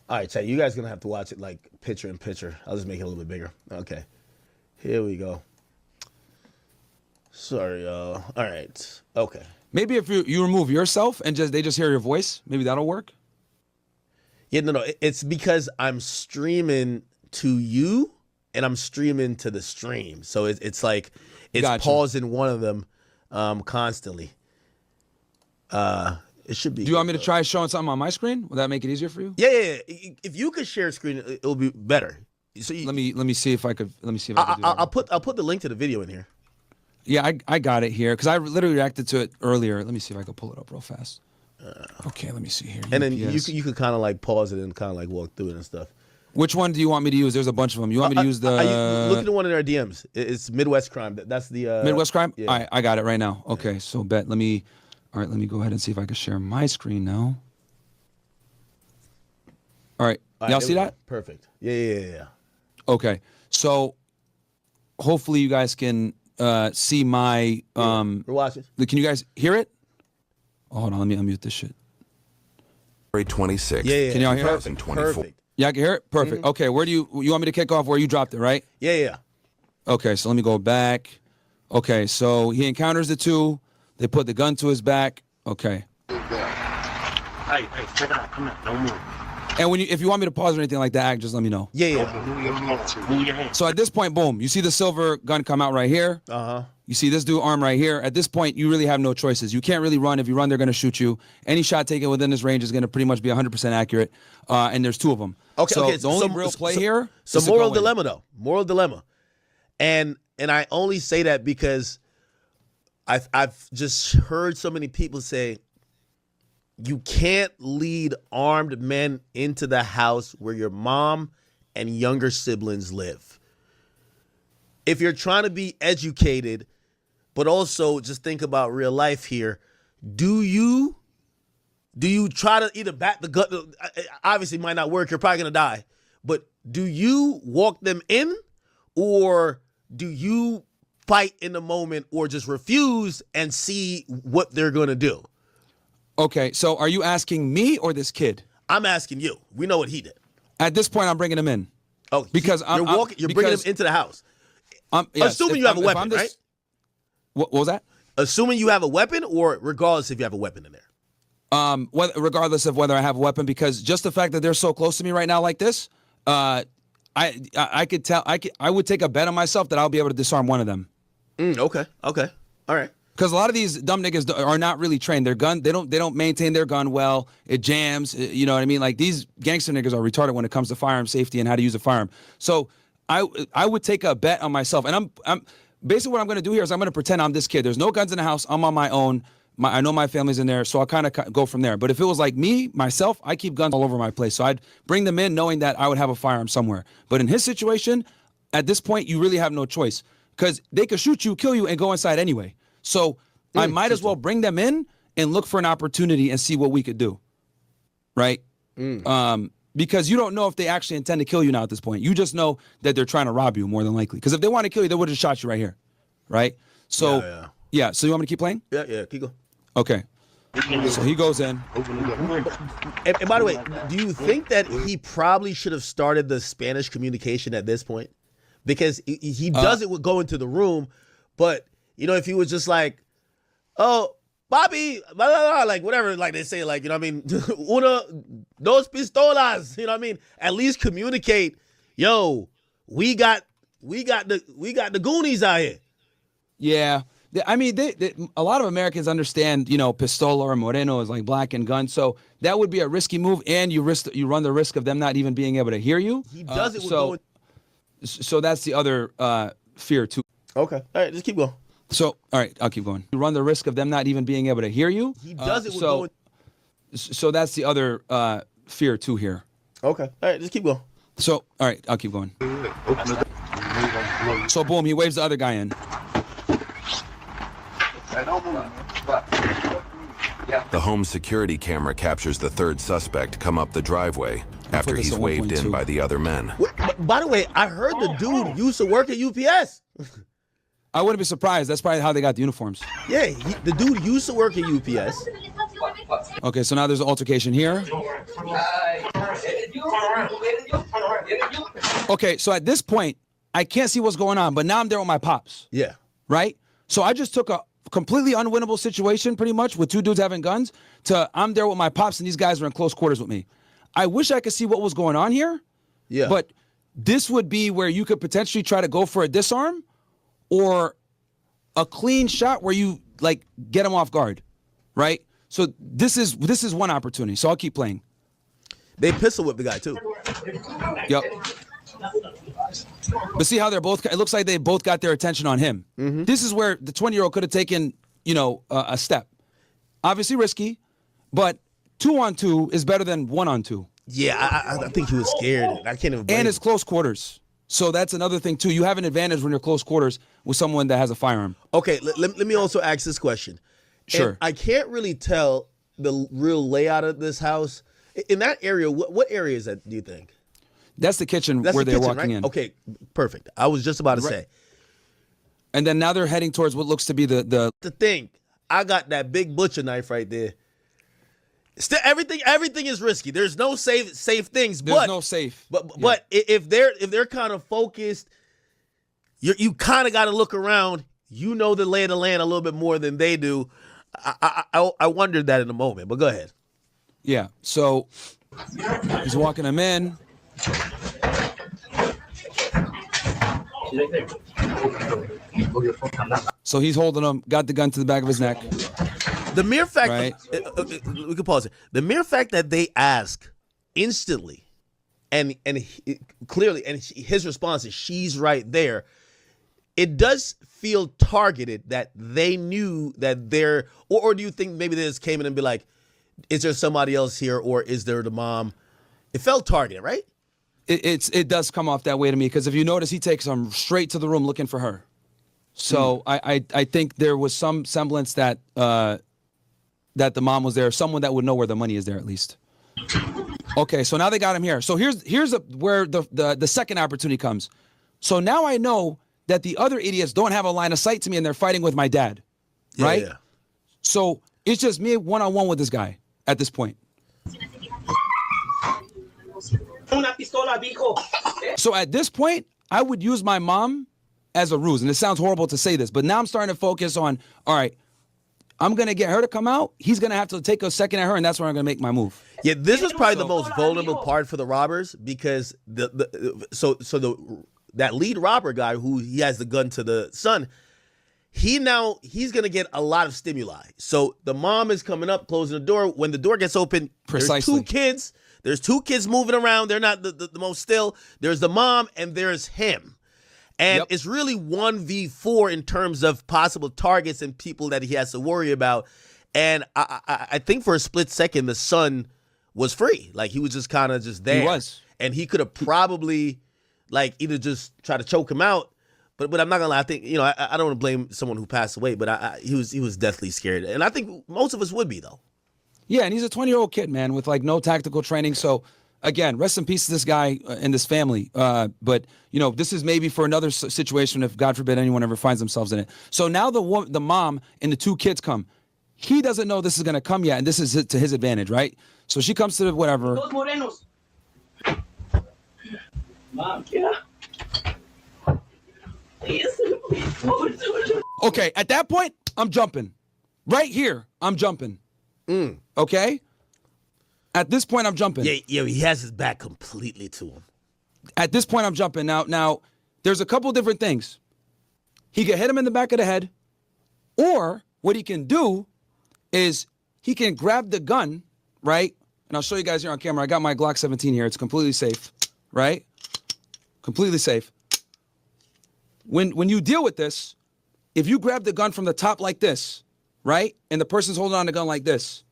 All right, chat. You guys gonna have to watch it like picture in picture. I'll just make it a little bit bigger. Okay, here we go. Sorry, y'all. All right. Okay. Maybe if you remove yourself and they just hear your voice, maybe that'll work. Yeah, no. It's because I'm streaming to you and I'm streaming to the stream, so it's like it's Gotcha. pausing one of them constantly. It should be. Do you want me to try showing something on my screen? Will that make it easier for you? Yeah. If you could share screen, it'll be better. So let me see if I could. Let me see if I can do that. I'll put the link to the video in here. Yeah, I got it here because I literally reacted to it earlier. Let me see if I can pull it up real fast. Okay, let me see here. And then you could kind of like pause it and kind of like walk through it and stuff. Which one do you want me to use? There's a bunch of them. You want me to use the? Look at the one in our DMs. It's Midwest Crime. That's the Midwest Crime. Yeah. All right, I got it right now. Okay, so bet. All right, let me go ahead and see if I can share my screen now. All right, y'all see that? Perfect. Yeah. Okay, so hopefully you guys can see my. We're watching. Can you guys hear it? Oh, hold on, let me unmute this shit. February 26th. Yeah. Can y'all hear it? 2024. Perfect. Yeah, I can hear it. Perfect. Okay, where do you want me to kick off? Where you dropped it, right? Yeah. Okay, so let me go back. Okay, so he encounters the two. They put the gun to his back. Okay. Hey, check it out. Come on, don't move. And if you want me to pause or anything like that, just let me know. Yeah. Move your hands. So at this point, boom, you see the silver gun come out right here. You see this dude arm right here. At this point, you really have no choices. You can't really run. If you run, they're going to shoot you. Any shot taken within this range is going to pretty much be 100% accurate. And there's two of them. Okay. So the only real play here. So is to moral go in. dilemma though. Moral dilemma. And I only say that because I've just heard so many people say you can't lead armed men into the house where your mom and younger siblings live. If you're trying to be educated, but also just think about real life here, do you try to either back the gun? Obviously, it might not work. You're probably going to die. But do you walk them in, or do you fight in the moment, or just refuse and see what they're going to do? Okay, so are you asking me or this kid? I'm asking you. We know what he did. At this point, I'm bringing him in. Oh, because you're bringing him into the house. Yes, assuming you have a weapon, right? What was that? Assuming you have a weapon, or regardless if you have a weapon in there. Regardless of whether I have a weapon, because just the fact that they're so close to me right now like this, I could tell. I would take a bet on myself that I'll be able to disarm one of them. Okay. All right. Because a lot of these dumb niggas are not really trained. Their gun, they don't maintain their gun well. It jams. You know what I mean? Like, these gangster niggas are retarded when it comes to firearm safety and how to use a firearm. So I would take a bet on myself, and I'm basically what I'm going to do here is I'm going to pretend I'm this kid. There's no guns in the house. I'm on my own. I know my family's in there, so I'll kind of go from there. But if it was like myself, I keep guns all over my place. So I'd bring them in knowing that I would have a firearm somewhere. But in his situation, at this point, you really have no choice, because they could shoot you, kill you, and go inside anyway. So I might as well bring them in and look for an opportunity and see what we could do, right? Because you don't know if they actually intend to kill you now at this point. You just know that they're trying to rob you more than likely. Because if they want to kill you, they would have shot you right here, right? So, yeah. So you want me to keep playing? Yeah, keep going. Okay. So he goes in. And by the way, do you think that he probably should have started the Spanish communication at this point? Because he does it with going to the room, but, you know, if he was just like, oh, Bobby, blah, blah, blah, like whatever, like they say, like, you know what I mean? Una, dos pistolas, you know what I mean? At least communicate, yo, we got the Goonies out here. Yeah. I mean, a lot of Americans understand, you know, pistola or moreno is like black and gun. So that would be a risky move, and you run the risk of them not even being able to hear you. He does it with going. So that's the other fear too. Okay. All right, just keep going. So, all right, I'll keep going. You run the risk of them not even being able to hear you. He does it with going. So that's the other fear too here. Okay. All right, just keep going. So, all right, I'll keep going. So, boom, he waves the other guy in. The home security camera captures the third suspect come up the driveway after he's waved in by the other men. By the way, I heard the dude used to work at UPS. I wouldn't be surprised. That's probably how they got the uniforms. Yeah, the dude used to work at UPS. Okay, so now there's an altercation here. Okay, so at this point, I can't see what's going on, but now I'm there with my pops. Yeah. Right? So I just took a completely unwinnable situation, pretty much, with two dudes having guns, to I'm there with my pops and these guys are in close quarters with me. I wish I could see what was going on here. Yeah. But this would be where you could potentially try to go for a disarm or a clean shot where you like get them off guard, right? So this is one opportunity. So I'll keep playing. They pistol whip the guy too. Yep. But see how they're both. It looks like they both got their attention on him. Mm-hmm. This is where the 20-year-old could have taken, a step. Obviously risky, but 2-on-2 is better than 1-on-2. Yeah, I think he was scared. I can't even. And it's close quarters. So that's another thing too. You have an advantage when you're close quarters with someone that has a firearm. Okay, let me also ask this question. Sure. And I can't really tell the real layout of this house. In that area, what area is that, do you think? That's the kitchen That's where the they're kitchen, walking right? in. Okay, perfect. I was just about to say. And then now they're heading towards what looks to be the thing. I got that big butcher knife right there. Still, everything is risky. There's no safe things. There's no safe. But if they're kind of focused, you kind of got to look around. You know the lay of the land a little bit more than they do. I wondered that in a moment. But go ahead. Yeah. So he's walking them in. So he's holding him, got the gun to the back of his neck. The mere fact, right. We can pause it. The mere fact that they ask instantly, and clearly, and his response is, "She's right there." It does feel targeted that they knew that they're, or do you think maybe they just came in and be like, "Is there somebody else here, or is there the mom?" It felt targeted, right? It does come off that way to me because if you notice, he takes them straight to the room looking for her. So I think there was some semblance that that the mom was there, someone that would know where the money is there at least. Okay, so now they got him here. So here's where the second opportunity comes. So now I know that the other idiots don't have a line of sight to me and they're fighting with my dad, right? Yeah. So it's just me one-on-one with this guy at this point. So at this point, I would use my mom as a ruse. And it sounds horrible to say this, but now I'm starting to focus on, all right, I'm going to get her to come out. He's going to have to take a second at her, and that's where I'm going to make my move. Yeah, this is probably the most vulnerable part for the robbers because that lead robber guy who he has the gun to the son, he's going to get a lot of stimuli. So the mom is coming up, closing the door. When the door gets open, Precisely. There's two kids moving around. They're not the most still. There's the mom and there's him. And It's really 1v4 in terms of possible targets and people that he has to worry about. And I think for a split second, the son was free. Like, he was just kind of just there. He was. And he could have probably, like, either just try to choke him out. But I'm not going to lie. I think, I don't want to blame someone who passed away, but he was deathly scared. And I think most of us would be, though. Yeah, and he's a 20-year-old kid, man, with, like, no tactical training. So, again, rest in peace to this guy and this family. But, this is maybe for another situation if, God forbid, anyone ever finds themselves in it. So now the mom and the two kids come. He doesn't know this is going to come yet, and this is to his advantage, right? So she comes to the whatever. Dos morenos. Mom, yeah. Okay, at that point, I'm jumping. Right here, I'm jumping. Okay? At this point, I'm jumping. Yeah, he has his back completely to him. At this point, I'm jumping. Now, there's a couple different things. He can hit him in the back of the head, or what he can do is he can grab the gun, right? And I'll show you guys here on camera. I got my Glock 17 here. It's completely safe, right? Completely safe. When you deal with this, if you grab the gun from the top like this, right? And the person's holding on the gun like this,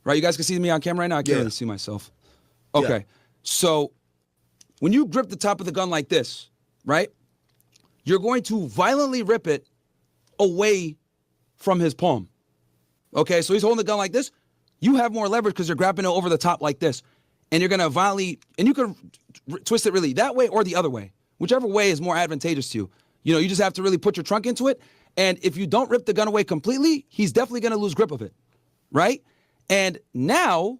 right? You guys can see me on camera right now? I can't really see myself. Okay. Yeah. So when you grip the top of the gun like this, right? You're going to violently rip it away from his palm. Okay, so he's holding the gun like this. You have more leverage because you're grabbing it over the top like this. And you're going to violently, and you can twist it really that way or the other way. Whichever way is more advantageous to you. You just have to really put your trunk into it. And if you don't rip the gun away completely, he's definitely going to lose grip of it, right? And now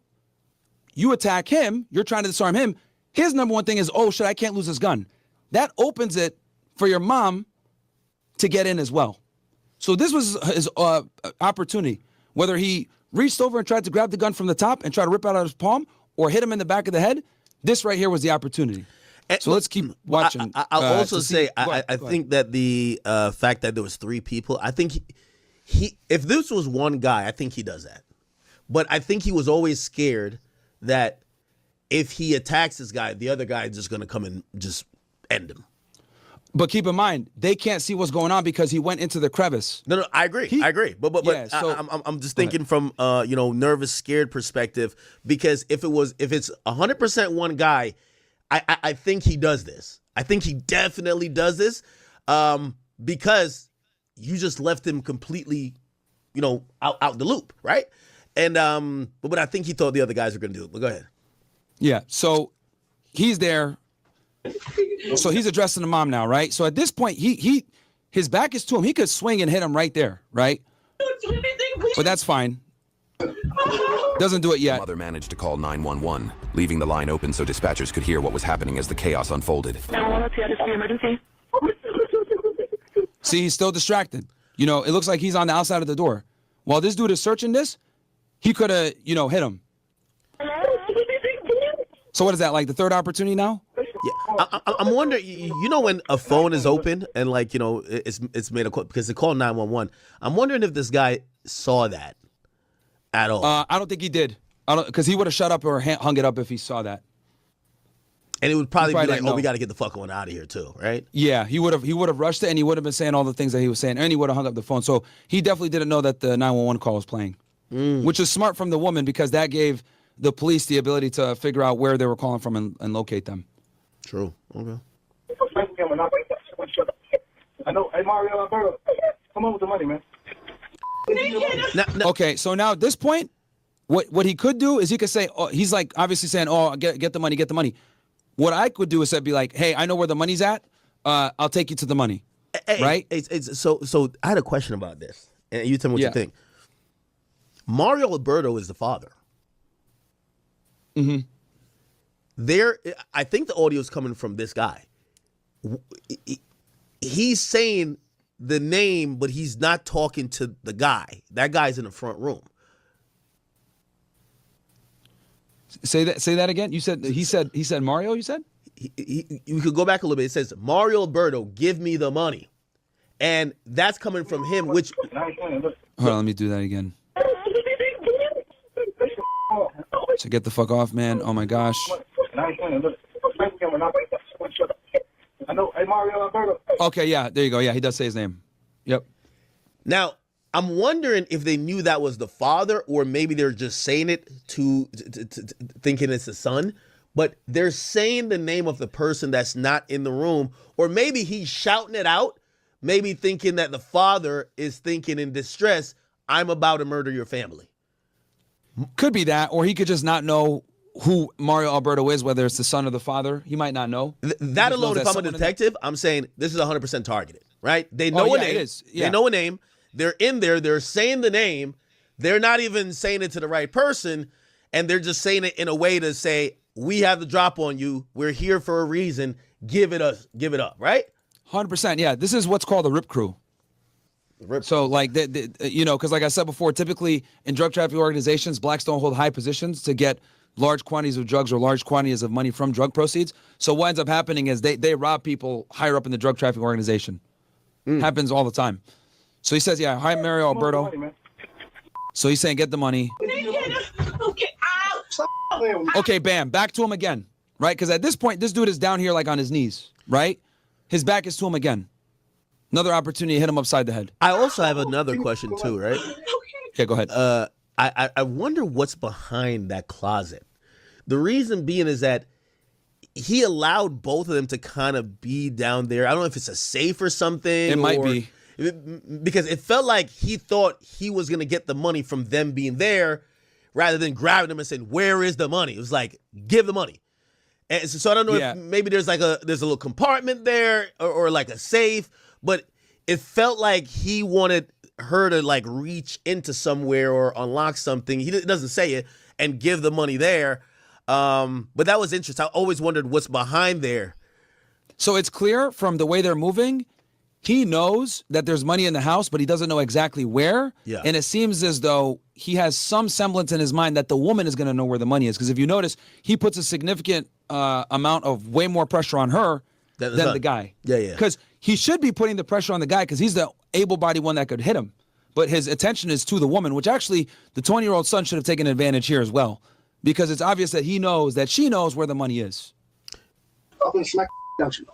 you attack him. You're trying to disarm him. His number one thing is, oh, shit, I can't lose this gun. That opens it for your mom to get in as well. So this was his opportunity. Whether he reached over and tried to grab the gun from the top and try to rip it out of his palm or hit him in the back of the head, this right here was the opportunity. So let's keep watching. I'll also say, I think that the fact that there was 3 people, I think he if this was one guy, I think he does that. But I think he was always scared that if he attacks this guy, the other guy is just going to come and just end him. But keep in mind, they can't see what's going on because he went into the crevice. No, I agree. I agree. But yeah, I'm just thinking from nervous, scared perspective, because if it's 100% one guy, I think he does this. I think he definitely does this because you just left him completely, out the loop, right? And but I think he thought the other guys were going to do it. But go ahead. Yeah. So he's there. So he's addressing the mom now, right? So at this point, his back is to him. He could swing and hit him right there, right? But that's fine. Doesn't do it yet. Mother managed to call 911, leaving the line open so dispatchers could hear what was happening as the chaos unfolded. See, he's still distracted. It looks like he's on the outside of the door. While this dude is searching this, he could have, hit him. So what is that, like the third opportunity now? Yeah, I'm wondering, when a phone is open and it's made a call because they call 911. I'm wondering if this guy saw that at all. I don't think he did. Because he would have shut up or hung it up if he saw that. And it would probably be like, we got to get the fuck on out of here too, right? Yeah, he would have rushed it and he would have been saying all the things that he was saying and he would have hung up the phone. So he definitely didn't know that the 911 call was playing, which is smart from the woman because that gave the police the ability to figure out where they were calling from and locate them. True. Okay. I know. Hey, Mario, Alberto, come on with the money, man. Okay, so now at this point, what he could do is he could say, he's like obviously saying, get the money, get the money. What I could do is be like, hey, I know where the money's at. I'll take you to the money. Right? So I had a question about this, and you tell me what you think. Mario Alberto is the father. Mm-hmm. I think the audio is coming from this guy. He's saying the name, but he's not talking to the guy. That guy's in the front room. Say that again. You said he said Mario. You said you could go back a little bit. It says Mario Alberto, give me the money, and that's coming from him. Which hold on, let me do that again. So get the fuck off, man. Oh my gosh. Okay, yeah, there you go. Yeah, he does say his name. Yep. Now, I'm wondering if they knew that was the father, or maybe they're just saying it to thinking it's the son. But they're saying the name of the person that's not in the room, or maybe he's shouting it out, maybe thinking that the father is thinking in distress, I'm about to murder your family. Could be that, or he could just not know who Mario Alberto is, whether it's the son or the father. He might not know. That alone, if I'm a detective, I'm saying this is 100% targeted, right? They know a name. It is. Yeah. They know a name. They're in there. They're saying the name. They're not even saying it to the right person, and they're just saying it in a way to say, we have the drop on you. We're here for a reason. Give it up, right? 100%. Yeah, this is what's called a rip crew. So like, because like I said before, typically in drug trafficking organizations, blacks don't hold high positions to get large quantities of drugs or large quantities of money from drug proceeds. So what ends up happening is they rob people higher up in the drug trafficking organization. Happens all the time. So he says, yeah, hi, Mario Alberto. So he's saying, get the money. Okay, bam, back to him again, right? Because at this point, this dude is down here like on his knees, right? His back is to him again. Another opportunity to hit him upside the head. I also have another question too, right? Okay, go ahead. I wonder what's behind that closet. The reason being is that he allowed both of them to kind of be down there. I don't know if it's a safe or something. It might be. Because it felt like he thought he was going to get the money from them being there rather than grabbing them and saying, where is the money? It was like, give the money. And so I don't know if maybe there's a little compartment there or like a safe, but it felt like he wanted her to like reach into somewhere or unlock something. He doesn't say it and give the money there. But that was interesting. I always wondered what's behind there. So it's clear from the way they're moving, he knows that there's money in the house, but he doesn't know exactly where. Yeah. And it seems as though he has some semblance in his mind that the woman is going to know where the money is. Because if you notice, he puts a significant amount of way more pressure on her than the guy. Yeah, yeah. Because he should be putting the pressure on the guy because he's the able-bodied one that could hit him. But his attention is to the woman, which actually the 20-year-old son should have taken advantage here as well. Because it's obvious that he knows that she knows where the money is. I'm going to smack out you.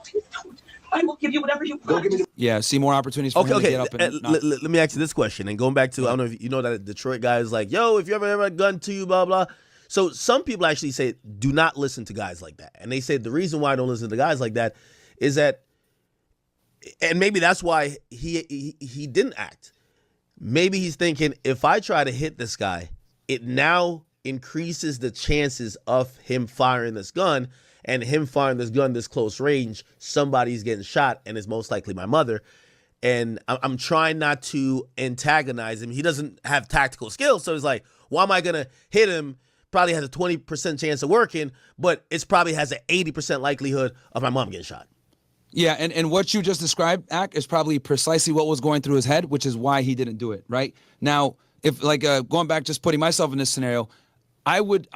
I will give you whatever you want. Yeah, see more opportunities for him to get up and let me ask you this question. And going back to, I don't know if you know that Detroit guy is like, yo, if you ever have a gun to you, blah, blah. So some people actually say, do not listen to guys like that. And they say the reason why I don't listen to guys like that is that, and maybe that's why he didn't act. Maybe he's thinking, if I try to hit this guy, it now increases the chances of him firing this gun. And him firing this gun this close range, somebody's getting shot, and it's most likely my mother. And I'm trying not to antagonize him. He doesn't have tactical skills, so it's like, why am I going to hit him? Probably has a 20% chance of working, but it's probably has an 80% likelihood of my mom getting shot. Yeah, and what you just described, Ak, is probably precisely what was going through his head, which is why he didn't do it, right? Now, if like going back, just putting myself in this scenario, I would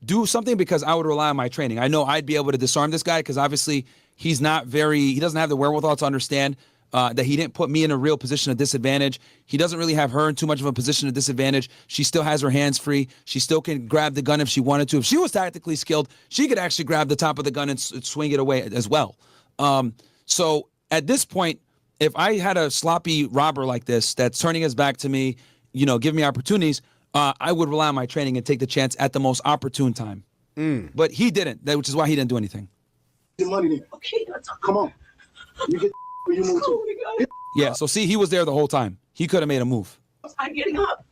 do something because I would rely on my training. I know I'd be able to disarm this guy because obviously he doesn't have the wherewithal to understand that he didn't put me in a real position of disadvantage. He doesn't really have her in too much of a position of disadvantage. She still has her hands free. She still can grab the gun if she wanted to. If she was tactically skilled, she could actually grab the top of the gun and swing it away as well. So at this point, if I had a sloppy robber like this that's turning his back to me, give me opportunities, I would rely on my training and take the chance at the most opportune time. But he didn't, which is why he didn't do anything. Get money then. Okay, that's Come on. You get where you move oh to. my God. Yeah, so see, he was there the whole time. He could have made a move. I'm getting up.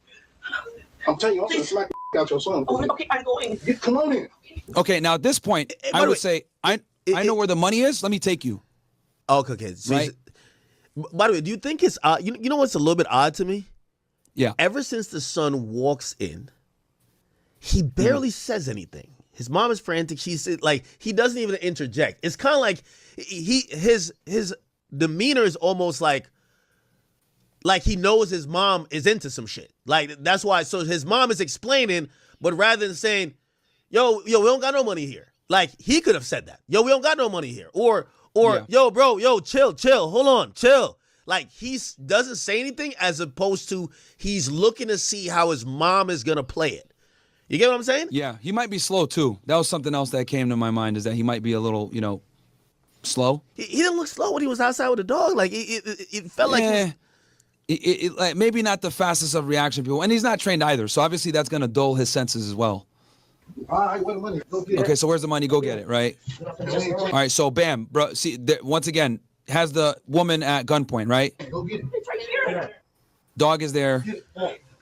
I'm telling you, I'm going to smack out your son. Oh, okay, I'm going. Come on in. Okay, now at this point, by I the would way, say, I know where the money is. Let me take you. Okay. So Right. By the way, do you think it's odd? You know what's a little bit odd to me? Yeah. Ever since the son walks in, he barely says anything. His mom is frantic. She said, like, he doesn't even interject. It's kind of like his demeanor is almost like he knows his mom is into some shit. Like, that's why. So his mom is explaining, but rather than saying, yo, we don't got no money here. Like, he could have said that. Yo, we don't got no money here. Or Yeah. yo, bro, yo, chill, hold on, chill. Like, he doesn't say anything as opposed to he's looking to see how his mom is going to play it. You get what I'm saying? Yeah, he might be slow too. That was something else that came to my mind, is that he might be a little, slow. He didn't look slow when he was outside with the dog. Like, it felt like... Like maybe not the fastest of reaction people. And he's not trained either. So obviously that's going to dull his senses as well. All right, where the money? Go get it. Okay, so where's the money? Go get it, right? All right, so bam, bro. See, once again, has the woman at gunpoint, right? Go get it. It's right here. Dog is there.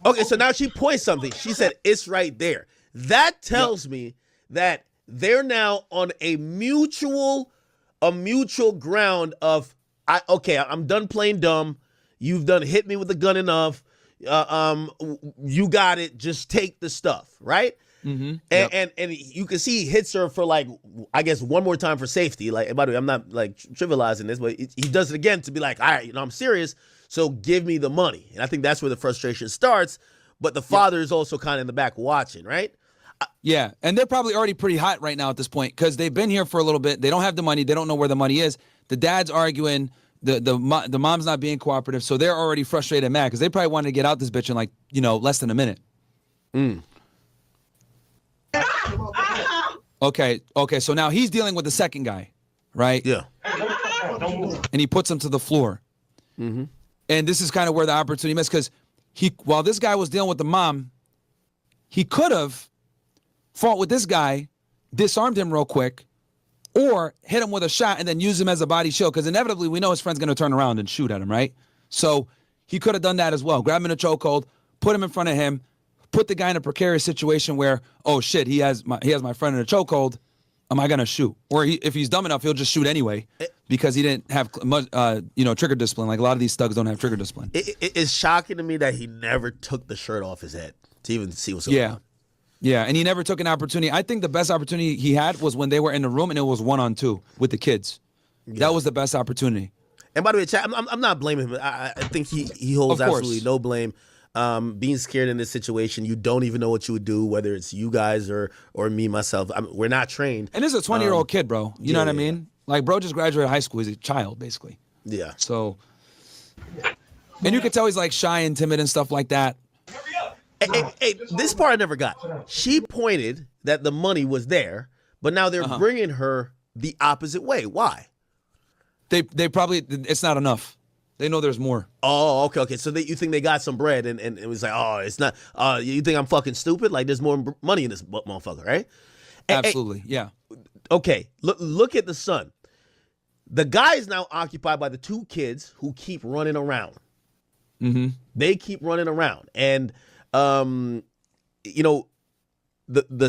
Okay, so now she points something. She said, it's right there. That tells me that they're now on a mutual ground of, I'm done playing dumb. You've done hit me with the gun enough. You got it. Just take the stuff, right? Mm-hmm. And you can see he hits her for, like, I guess one more time for safety. Like, by the way, I'm not like trivializing this, but he does it again to be like, all right, I'm serious. So give me the money. And I think that's where the frustration starts. But the father is also kind of in the back watching, right? Yeah, and they're probably already pretty hot right now at this point because they've been here for a little bit. They don't have the money. They don't know where the money is. The dad's arguing. The mom's not being cooperative, so they're already frustrated and mad because they probably wanted to get out this bitch in like less than a minute. Okay, so now he's dealing with the second guy, right? Yeah. And he puts him to the floor. Mm-hmm. And this is kind of where the opportunity missed because while this guy was dealing with the mom, he could have fought with this guy, disarmed him real quick, or hit him with a shot and then use him as a body shield because inevitably we know his friend's going to turn around and shoot at him, right? So he could have done that as well. Grab him in a chokehold, put him in front of him, put the guy in a precarious situation where, oh shit, he has my friend in a chokehold. Am I going to shoot? Or if he's dumb enough, he'll just shoot anyway. because he didn't have much, trigger discipline. Like a lot of these thugs don't have trigger discipline. It's shocking to me that he never took the shirt off his head to even see what's going on. Yeah, and he never took an opportunity. I think the best opportunity he had was when they were in the room and it was 1-on-2 with the kids. Yeah. That was the best opportunity. And by the way, Chad, I'm not blaming him. I think he holds absolutely no blame. Being scared in this situation, you don't even know what you would do, whether it's you guys or me, myself. We're not trained. And this is a 20-year-old kid, bro. You know what I mean? Like, bro just graduated high school. He's a child, basically. Yeah. So, and you could tell he's like shy and timid and stuff like that. Hey, this part I never got. She pointed that the money was there, but now they're bringing her the opposite way. Why? They probably, it's not enough. They know there's more. Oh, okay. So you think they got some bread and it was like, oh, it's not, you think I'm fucking stupid? Like there's more money in this motherfucker, right? Absolutely, yeah. Okay, look at the son. The guy is now occupied by the two kids who keep running around. Mm-hmm. They keep running around. And, the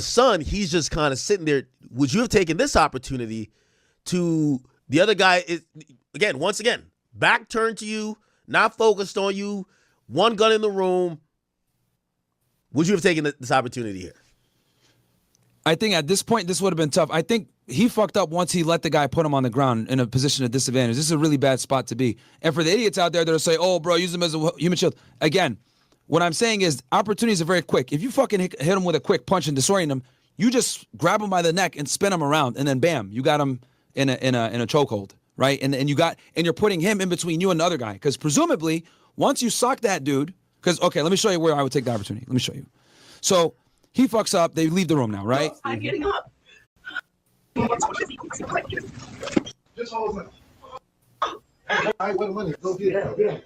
son, he's just kind of sitting there. Would you have taken this opportunity to the other guy is, once again, back turned to you, not focused on you, one gun in the room. Would you have taken this opportunity here? I think at this point, this would have been tough. I think he fucked up once he let the guy put him on the ground in a position of disadvantage. This is a really bad spot to be. And for the idiots out there that'll say, oh, bro, use him as a human shield. Again, what I'm saying is opportunities are very quick. If you fucking hit him with a quick punch and disorient him, you just grab him by the neck and spin him around, and then bam, you got him in a chokehold, right? And you're putting him in between you and the other guy, because presumably once you sock that dude, because let me show you where I would take the opportunity. Let me show you. So he fucks up. They leave the room now, right? I'm getting up. Just hold it. Hey, I want money. Go get it.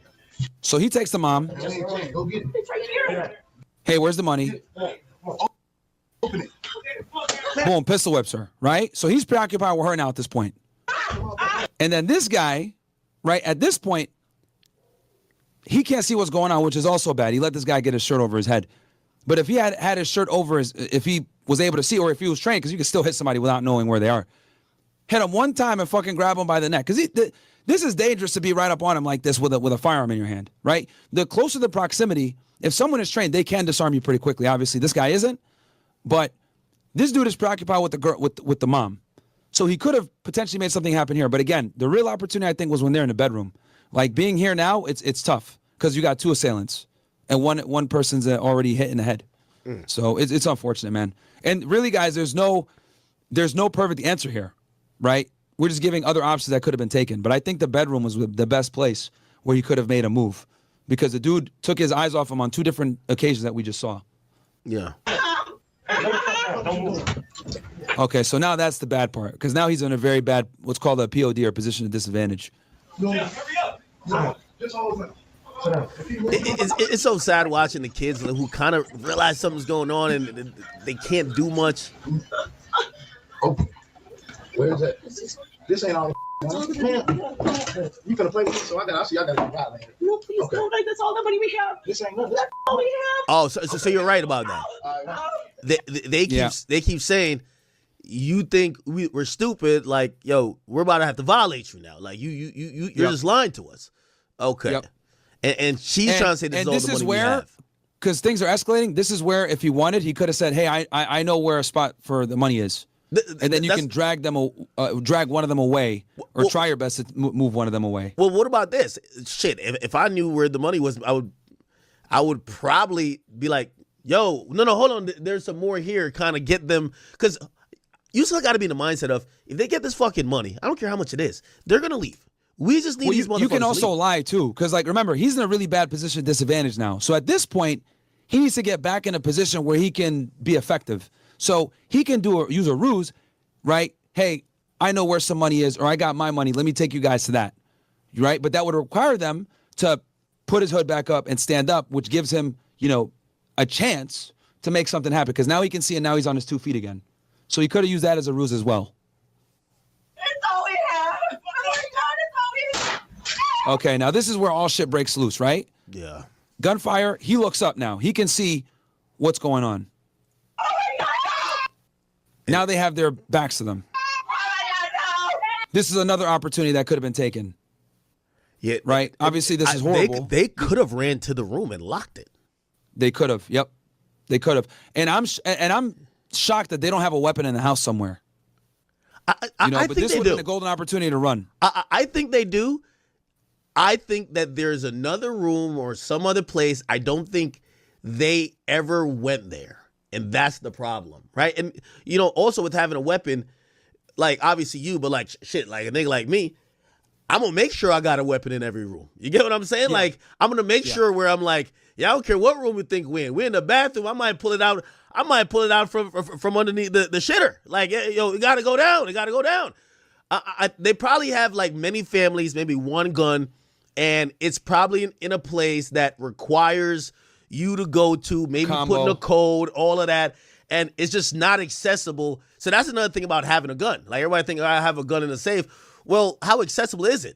So he takes the mom. Go get it. It's right here. Hey, where's the money? Open it. Boom, pistol whips her, right? So he's preoccupied with her now at this point. And then this guy, right, at this point, he can't see what's going on, which is also bad. He let this guy get his shirt over his head. But if he had his shirt over if he was able to see, or if he was trained, because you can still hit somebody without knowing where they are. Hit him one time and fucking grab him by the neck. Because this is dangerous to be right up on him like this with a firearm in your hand, right? The closer the proximity, if someone is trained, they can disarm you pretty quickly. Obviously, this guy isn't. But this dude is preoccupied with the girl, with the mom. So he could have potentially made something happen here. But again, the real opportunity, I think, was when they're in the bedroom. Like being here now, it's tough because you got two assailants and one person's already hit in the head. So it's unfortunate, man. And really, guys, there's no perfect answer here, right? We're just giving other options that could have been taken. But I think the bedroom was the best place where he could have made a move, because the dude took his eyes off him on two different occasions that we just saw. Yeah. Okay, so now that's the bad part, because now he's in a very bad, what's called a POD, or position of disadvantage. Just hold it. It's so sad watching the kids who kind of realize something's going on and they can't do much. Open. Where is that? This ain't all. Man, you gonna play with me? So I see y'all got to violate. No, please don't. That's all the money we have. This ain't nothing. That's all we have. Oh, so you're right about that. They keep saying, you think we're stupid? Like, yo, we're about to have to violate you now. Like you're just lying to us. Okay. Yep. And she's trying to say this is all the money we have. Because things are escalating, this is where, if he wanted, he could have said, hey, I know where a spot for the money is. And then you can drag one of them away, or try your best to move one of them away. Well, what about this? Shit, if I knew where the money was, I would probably be like, yo, no, hold on. There's some more here. Kind of get them, because you still got to be in the mindset of, if they get this fucking money, I don't care how much it is, they're gonna leave. We just need these motherfuckers. You can also leave. lie too, because remember, he's in a really bad position of disadvantage now. So at this point, he needs to get back in a position where he can be effective. So he can use a ruse, right? Hey, I know where some money is, or I got my money. Let me take you guys to that, right? But that would require them to put his hood back up and stand up, which gives him, a chance to make something happen, because now he can see, and now he's on his 2 feet again. So he could have used that as a ruse as well. It's all we have. Oh my God, it's all we have. Okay, now this is where all shit breaks loose, right? Yeah. Gunfire, he looks up now. He can see what's going on. Oh my God, Now they have their backs to them. no. this is another opportunity that could have been taken. Yeah, right. Obviously, this is horrible. They could have ran to the room and locked it. They could have. Yep, they could have. And I'm shocked that they don't have a weapon in the house somewhere. I but think this they would do. have been a golden opportunity to run. I think they do. I think that there's another room or some other place. I don't think they ever went there. And that's the problem, right? And, also with having a weapon, like, obviously you, but, like, shit, like, a nigga like me, I'm going to make sure I got a weapon in every room. You get what I'm saying? Yeah. Like, I'm going to make sure where I'm like, I don't care what room we think we're in. We're in the bathroom. I might pull it out from underneath the shitter. Like, it got to go down. It got to go down. They probably have, like, many families, maybe one gun, and it's probably in a place that requires you to go to, maybe put in a code, all of that, and it's just not accessible. So that's another thing about having a gun. Like, everybody think, I have a gun in the safe. Well, how accessible is it?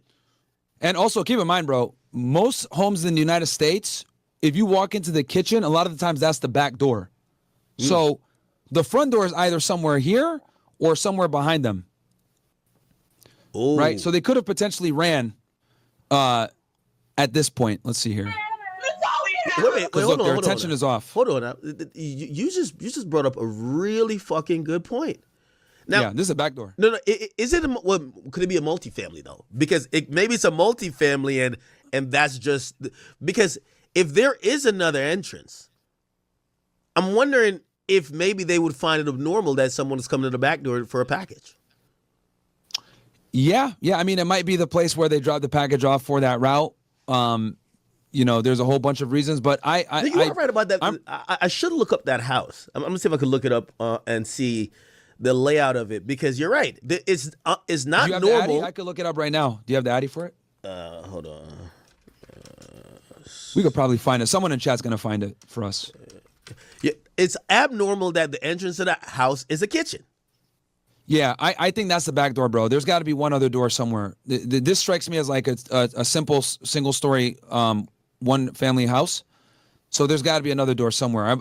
And also, keep in mind, bro, most homes in the United States, if you walk into the kitchen, a lot of the times that's the back door. So the front door is either somewhere here or somewhere behind them. Ooh. Right? So they could have potentially ran at this point. Let's see here. Wait, look, their attention is off. Hold on now. You just brought up a really fucking good point. Now, yeah, this is a back door. No. Is it? Could it be a multifamily though? Because maybe it's a multifamily, and that's just because if there is another entrance, I'm wondering if maybe they would find it abnormal that someone is coming to the back door for a package. Yeah. I mean, it might be the place where they drop the package off for that route. There's a whole bunch of reasons, but you are right about that. I should look up that house. I'm gonna see if I can look it up and see the layout of it, because you're right. It's not Do you have normal. The Addy? I could look it up right now. Do you have the Addy for it? Hold on. We could probably find it. Someone in chat's gonna find it for us. Yeah, it's abnormal that the entrance to the house is a kitchen. Yeah, I think that's the back door, bro. There's got to be one other door somewhere. This strikes me as like a simple single story one family house. So there's got to be another door somewhere.